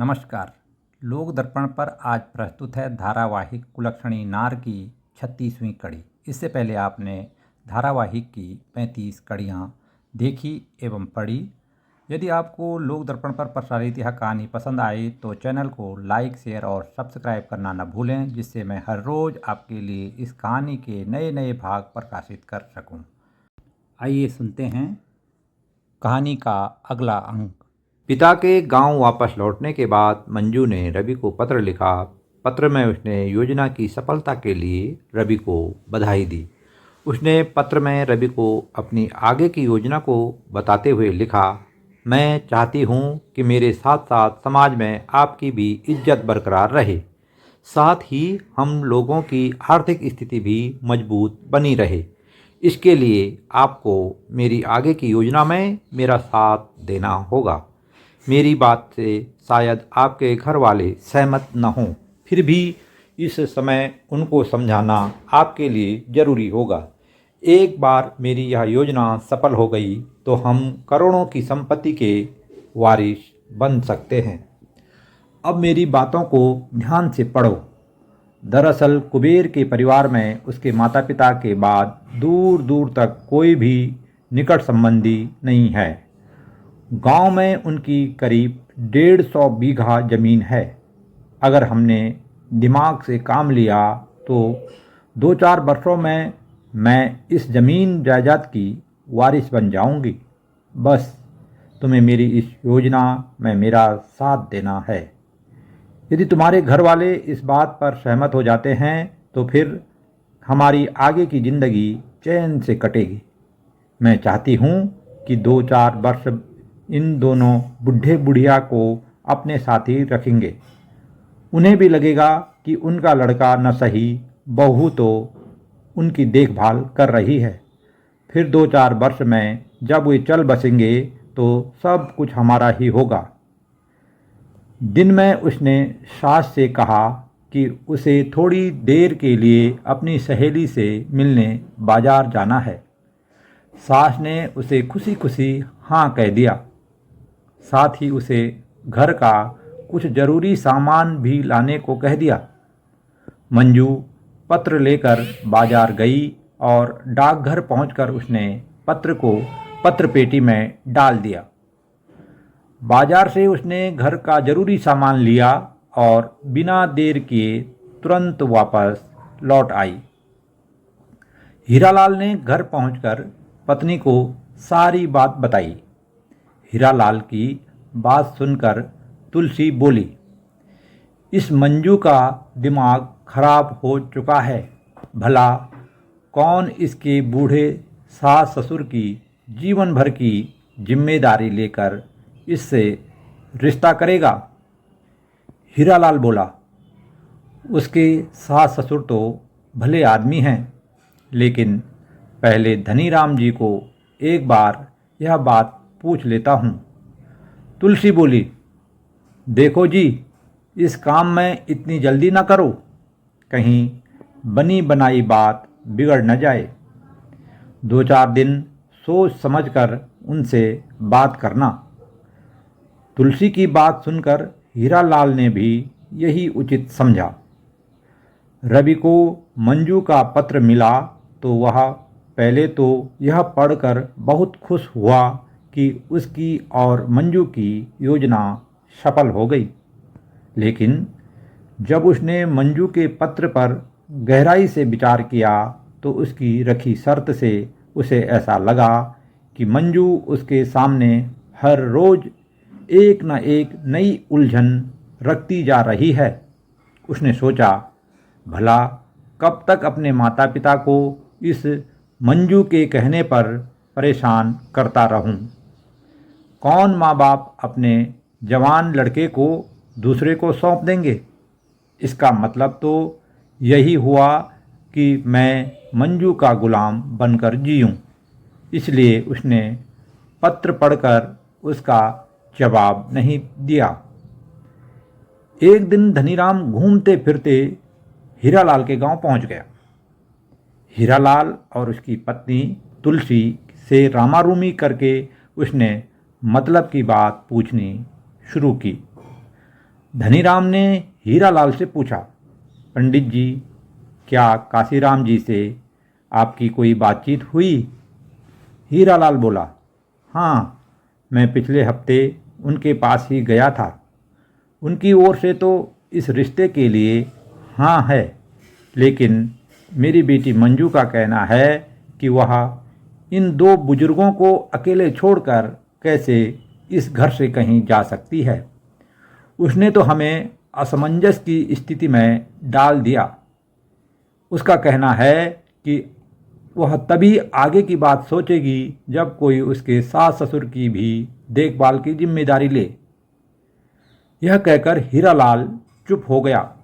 नमस्कार। लोक दर्पण पर आज प्रस्तुत है धारावाहिक कुलक्षणी नार की 36वीं कड़ी। इससे पहले आपने धारावाहिक की 35 कड़ियाँ देखी एवं पढ़ी। यदि आपको लोक दर्पण पर प्रसारित यह कहानी पसंद आई तो चैनल को लाइक, शेयर और सब्सक्राइब करना न भूलें, जिससे मैं हर रोज़ आपके लिए इस कहानी के नए नए भाग प्रकाशित कर सकूं। आइए सुनते हैं कहानी का अगला अंक। पिता के गांव वापस लौटने के बाद मंजू ने रवि को पत्र लिखा। पत्र में उसने योजना की सफलता के लिए रवि को बधाई दी। उसने पत्र में रवि को अपनी आगे की योजना को बताते हुए लिखा, मैं चाहती हूँ कि मेरे साथ साथ समाज में आपकी भी इज्जत बरकरार रहे, साथ ही हम लोगों की आर्थिक स्थिति भी मजबूत बनी रहे। इसके लिए आपको मेरी आगे की योजना में मेरा साथ देना होगा। मेरी बात से शायद आपके घर वाले सहमत न हों, फिर भी इस समय उनको समझाना आपके लिए ज़रूरी होगा। एक बार मेरी यह योजना सफल हो गई तो हम करोड़ों की संपत्ति के वारिस बन सकते हैं। अब मेरी बातों को ध्यान से पढ़ो। दरअसल कुबेर के परिवार में उसके माता पिता के बाद दूर दूर तक कोई भी निकट संबंधी नहीं है। गांव में उनकी करीब 150 बीघा ज़मीन है। अगर हमने दिमाग से काम लिया तो 2-4 वर्षों में मैं इस ज़मीन जायदाद की वारिस बन जाऊंगी। बस तुम्हें मेरी इस योजना में मेरा साथ देना है। यदि तुम्हारे घर वाले इस बात पर सहमत हो जाते हैं तो फिर हमारी आगे की ज़िंदगी चैन से कटेगी। मैं चाहती हूँ कि 2-4 वर्ष इन दोनों बुढ़े बुढ़िया को अपने साथ ही रखेंगे। उन्हें भी लगेगा कि उनका लड़का न सही बहू तो उनकी देखभाल कर रही है। फिर 2-4 वर्ष में जब वे चल बसेंगे तो सब कुछ हमारा ही होगा। दिन में उसने सास से कहा कि उसे थोड़ी देर के लिए अपनी सहेली से मिलने बाजार जाना है। सास ने उसे खुशी खुशी हाँ कह दिया। साथ ही उसे घर का कुछ ज़रूरी सामान भी लाने को कह दिया। मंजू पत्र लेकर बाजार गई और डाकघर पहुंचकर उसने पत्र को पत्रपेटी में डाल दिया। बाजार से उसने घर का ज़रूरी सामान लिया और बिना देर किए तुरंत वापस लौट आई। हीरालाल ने घर पहुंचकर पत्नी को सारी बात बताई। हीरालाल की बात सुनकर तुलसी बोली, इस मंजू का दिमाग खराब हो चुका है। भला कौन इसके बूढ़े सास ससुर की जीवन भर की जिम्मेदारी लेकर इससे रिश्ता करेगा। हीरालाल बोला, उसके सास ससुर तो भले आदमी हैं, लेकिन पहले धनीराम जी को एक बार यह बात पूछ लेता हूँ। तुलसी बोली, देखो जी, इस काम में इतनी जल्दी न करो, कहीं बनी बनाई बात बिगड़ न जाए। 2-4 दिन सोच समझकर उनसे बात करना। तुलसी की बात सुनकर हीरालाल ने भी यही उचित समझा। रवि को मंजू का पत्र मिला तो वह पहले तो यह पढ़कर बहुत खुश हुआ कि उसकी और मंजू की योजना सफल हो गई। लेकिन जब उसने मंजू के पत्र पर गहराई से विचार किया तो उसकी रखी शर्त से उसे ऐसा लगा कि मंजू उसके सामने हर रोज़ एक न एक नई उलझन रखती जा रही है। उसने सोचा, भला कब तक अपने माता पिता को इस मंजू के कहने पर परेशान करता रहूं। कौन माँ बाप अपने जवान लड़के को दूसरे को सौंप देंगे। इसका मतलब तो यही हुआ कि मैं मंजू का गुलाम बनकर जीऊँ। इसलिए उसने पत्र पढ़कर उसका जवाब नहीं दिया। एक दिन धनीराम घूमते फिरते हीरालाल के गांव पहुंच गया। हीरालाल और उसकी पत्नी तुलसी से रामारूमी करके उसने मतलब की बात पूछनी शुरू की। धनीराम ने हीरालाल से पूछा, पंडित जी, क्या काशीराम जी से आपकी कोई बातचीत हुई? हीरालाल बोला, हाँ, मैं पिछले हफ्ते उनके पास ही गया था। उनकी ओर से तो इस रिश्ते के लिए हाँ है, लेकिन मेरी बेटी मंजू का कहना है कि वह इन दो बुजुर्गों को अकेले छोड़कर कैसे इस घर से कहीं जा सकती है। उसने तो हमें असमंजस की स्थिति में डाल दिया। उसका कहना है कि वह तभी आगे की बात सोचेगी जब कोई उसके सास ससुर की भी देखभाल की जिम्मेदारी ले। यह कहकर हीरालाल चुप हो गया।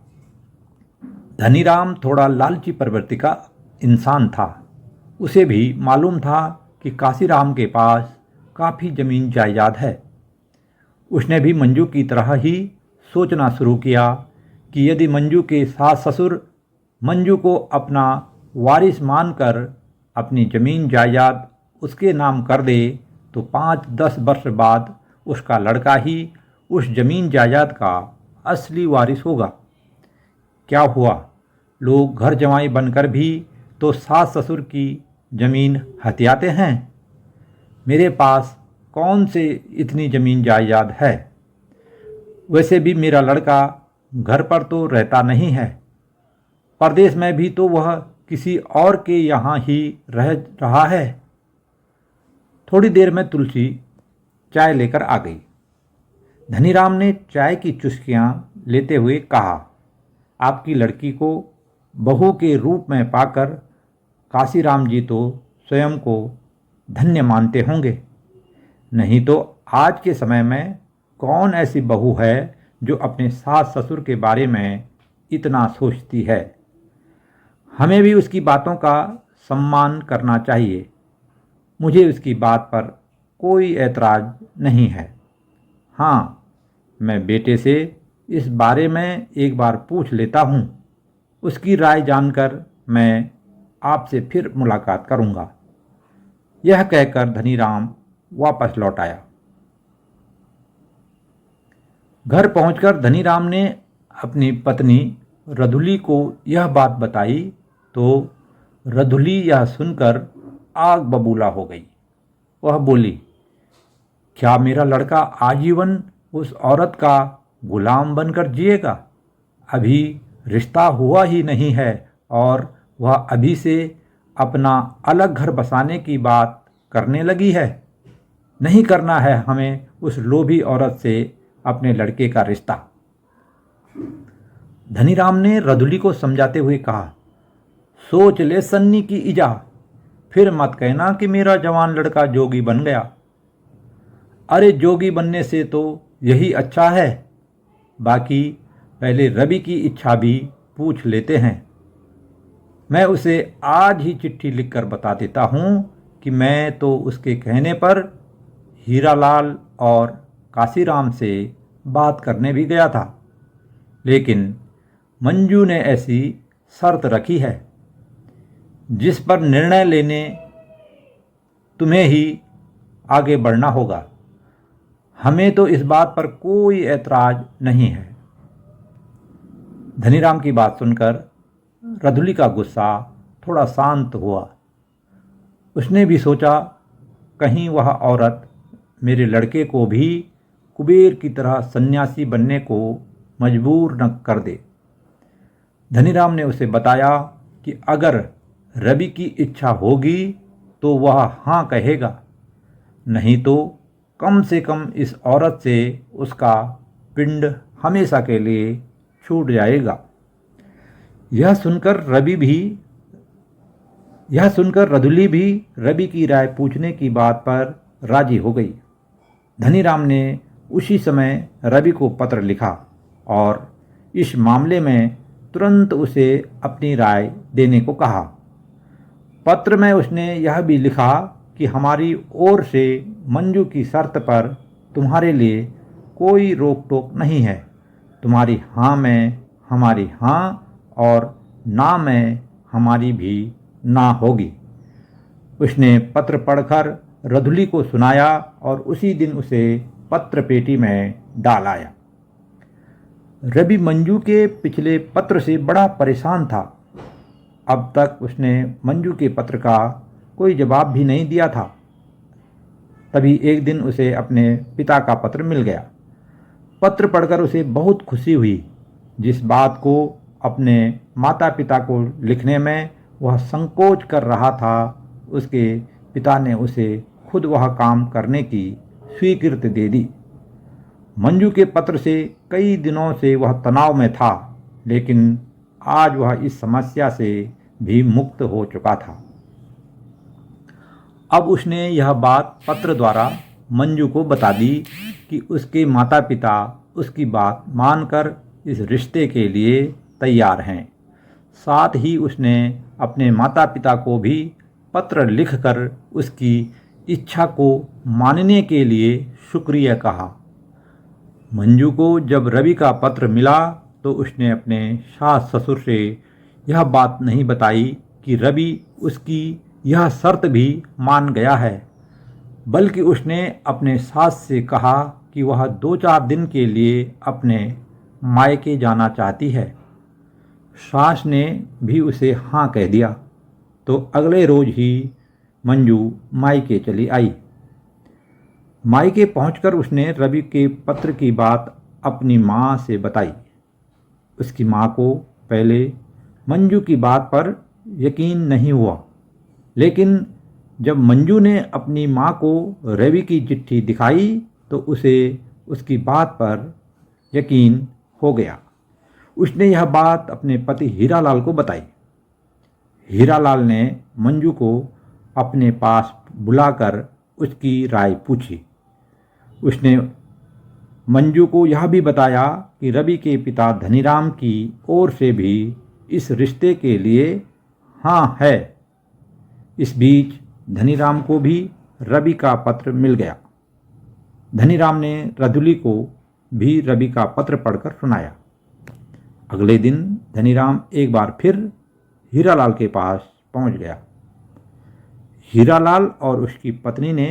धनीराम थोड़ा लालची प्रवृत्ति का इंसान था। उसे भी मालूम था कि काशीराम के पास काफ़ी ज़मीन जायदाद है। उसने भी मंजू की तरह ही सोचना शुरू किया कि यदि मंजू के सास ससुर मंजू को अपना वारिस मानकर अपनी ज़मीन जायदाद उसके नाम कर दे तो 5-10 वर्ष बाद उसका लड़का ही उस ज़मीन जायदाद का असली वारिस होगा। क्या हुआ, लोग घर जमाई बनकर भी तो सास ससुर की ज़मीन हथियाते हैं। मेरे पास कौन से इतनी ज़मीन जायदाद है? वैसे भी मेरा लड़का घर पर तो रहता नहीं है, परदेश में भी तो वह किसी और के यहाँ ही रह रहा है। थोड़ी देर में तुलसी चाय लेकर आ गई। धनीराम ने चाय की चुस्कियाँ लेते हुए कहा, आपकी लड़की को बहू के रूप में पाकर काशीराम जी तो स्वयं को धन्य मानते होंगे। नहीं तो आज के समय में कौन ऐसी बहू है जो अपने सास ससुर के बारे में इतना सोचती है। हमें भी उसकी बातों का सम्मान करना चाहिए। मुझे उसकी बात पर कोई ऐतराज़ नहीं है। हाँ, मैं बेटे से इस बारे में एक बार पूछ लेता हूँ। उसकी राय जानकर मैं आपसे फिर मुलाकात करूँगा। यह कहकर धनीराम वापस लौट आया। घर पहुंचकर धनीराम ने अपनी पत्नी रधुली को यह बात बताई तो रधुली यह सुनकर आग बबूला हो गई। वह बोली, क्या मेरा लड़का आजीवन उस औरत का गुलाम बनकर जिएगा? अभी रिश्ता हुआ ही नहीं है और वह अभी से अपना अलग घर बसाने की बात करने लगी है। नहीं करना है हमें उस लोभी औरत से अपने लड़के का रिश्ता। धनीराम ने रधुली को समझाते हुए कहा, सोच ले सन्नी की इजा, फिर मत कहना कि मेरा जवान लड़का जोगी बन गया। अरे जोगी बनने से तो यही अच्छा है। बाकी पहले रवि की इच्छा भी पूछ लेते हैं। मैं उसे आज ही चिट्ठी लिखकर बता देता हूँ कि मैं तो उसके कहने पर हीरालाल और काशीराम से बात करने भी गया था, लेकिन मंजू ने ऐसी शर्त रखी है जिस पर निर्णय लेने तुम्हें ही आगे बढ़ना होगा। हमें तो इस बात पर कोई ऐतराज नहीं है। धनीराम की बात सुनकर रधुली का गुस्सा थोड़ा शांत हुआ। उसने भी सोचा, कहीं वह औरत मेरे लड़के को भी कुबेर की तरह सन्यासी बनने को मजबूर न कर दे। धनीराम ने उसे बताया कि अगर रवि की इच्छा होगी तो वह हाँ कहेगा, नहीं तो कम से कम इस औरत से उसका पिंड हमेशा के लिए छूट जाएगा। यह सुनकर रधुली भी रवि की राय पूछने की बात पर राजी हो गई। धनीराम ने उसी समय रवि को पत्र लिखा और इस मामले में तुरंत उसे अपनी राय देने को कहा। पत्र में उसने यह भी लिखा कि हमारी ओर से मंजू की शर्त पर तुम्हारे लिए कोई रोक टोक नहीं है। तुम्हारी हाँ में हमारी हाँ और ना में हमारी भी ना होगी। उसने पत्र पढ़कर रधुली को सुनाया और उसी दिन उसे पत्र पेटी में डाल आया। रवि मंजू के पिछले पत्र से बड़ा परेशान था। अब तक उसने मंजू के पत्र का कोई जवाब भी नहीं दिया था। तभी एक दिन उसे अपने पिता का पत्र मिल गया। पत्र पढ़कर उसे बहुत खुशी हुई। जिस बात को अपने माता पिता को लिखने में वह संकोच कर रहा था, उसके पिता ने उसे खुद वह काम करने की स्वीकृति दे दी। मंजू के पत्र से कई दिनों से वह तनाव में था, लेकिन आज वह इस समस्या से भी मुक्त हो चुका था। अब उसने यह बात पत्र द्वारा मंजू को बता दी कि उसके माता पिता उसकी बात मानकर इस रिश्ते के लिए तैयार हैं। साथ ही उसने अपने माता पिता को भी पत्र लिखकर उसकी इच्छा को मानने के लिए शुक्रिया कहा। मंजू को जब रवि का पत्र मिला तो उसने अपने सास ससुर से यह बात नहीं बताई कि रवि उसकी यह शर्त भी मान गया है, बल्कि उसने अपने सास से कहा कि वह 2-4 दिन के लिए अपने मायके जाना चाहती है। सास ने भी उसे हाँ कह दिया तो अगले रोज ही मंजू मायके चली आई। मायके पहुंचकर उसने रवि के पत्र की बात अपनी माँ से बताई। उसकी माँ को पहले मंजू की बात पर यकीन नहीं हुआ, लेकिन जब मंजू ने अपनी माँ को रवि की चिट्ठी दिखाई तो उसे उसकी बात पर यकीन हो गया। उसने यह बात अपने पति हीरालाल को बताई। हीरालाल ने मंजू को अपने पास बुलाकर उसकी राय पूछी। उसने मंजू को यह भी बताया कि रवि के पिता धनीराम की ओर से भी इस रिश्ते के लिए हाँ है। इस बीच धनीराम को भी रवि का पत्र मिल गया। धनीराम ने रधुली को भी रवि का पत्र पढ़कर सुनाया। अगले दिन धनीराम एक बार फिर हीरालाल के पास पहुंच गया। हीरालाल और उसकी पत्नी ने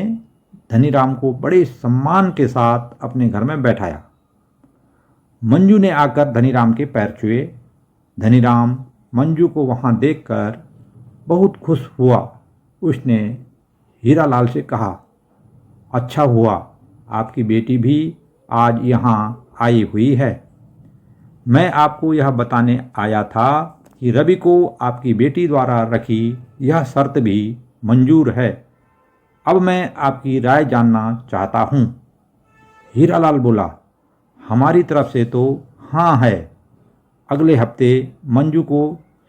धनीराम को बड़े सम्मान के साथ अपने घर में बैठाया। मंजू ने आकर धनीराम के पैर छुए। धनीराम मंजू को वहां देखकर बहुत खुश हुआ। उसने हीरालाल से कहा, अच्छा हुआ आपकी बेटी भी आज यहाँ आई हुई है। मैं आपको यह बताने आया था कि रवि को आपकी बेटी द्वारा रखी यह शर्त भी मंजूर है। अब मैं आपकी राय जानना चाहता हूँ। हीरालाल बोला, हमारी तरफ से तो हाँ है। अगले हफ्ते मंजू को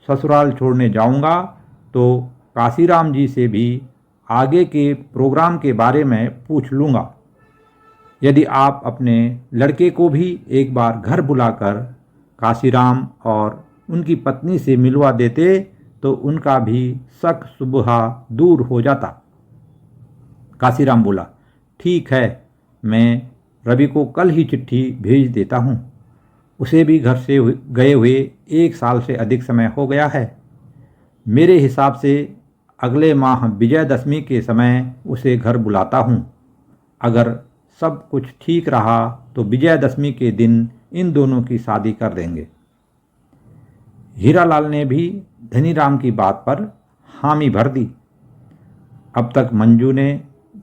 ससुराल छोड़ने जाऊँगा तो काशीराम जी से भी आगे के प्रोग्राम के बारे में पूछ लूँगा। यदि आप अपने लड़के को भी एक बार घर बुलाकर काशीराम और उनकी पत्नी से मिलवा देते तो उनका भी शक शुबहा दूर हो जाता। काशीराम बोला, ठीक है, मैं रवि को कल ही चिट्ठी भेज देता हूँ। उसे भी घर से गए हुए 1 साल से अधिक समय हो गया है। मेरे हिसाब से अगले माह विजयदशमी के समय उसे घर बुलाता हूँ। अगर सब कुछ ठीक रहा तो विजयदशमी के दिन इन दोनों की शादी कर देंगे। हीरालाल ने भी धनीराम की बात पर हामी भर दी। अब तक मंजू ने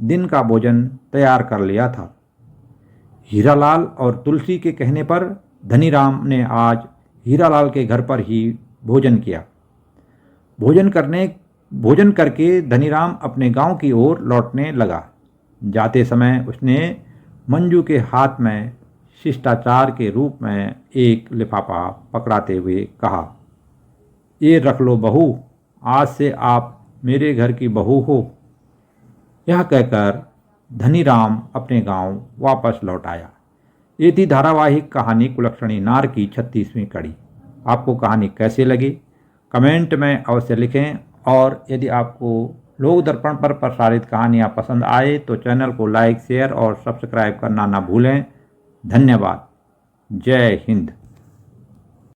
दिन का भोजन तैयार कर लिया था। हीरालाल और तुलसी के कहने पर धनीराम ने आज हीरालाल के घर पर ही भोजन किया। भोजन करके धनीराम अपने गांव की ओर लौटने लगा। जाते समय उसने मंजू के हाथ में शिष्टाचार के रूप में एक लिफाफा पकड़ाते हुए कहा, ये रख लो बहू, आज से आप मेरे घर की बहू हो। यह कहकर धनीराम अपने गांव वापस लौट आया। ये थी धारावाहिक कहानी कुलक्षणी नार की 36वीं कड़ी। आपको कहानी कैसे लगी कमेंट में अवश्य लिखें, और यदि आपको लोक दर्पण पर प्रसारित कहानियाँ पसंद आए तो चैनल को लाइक, शेयर और सब्सक्राइब करना ना भूलें। धन्यवाद। जय हिंद।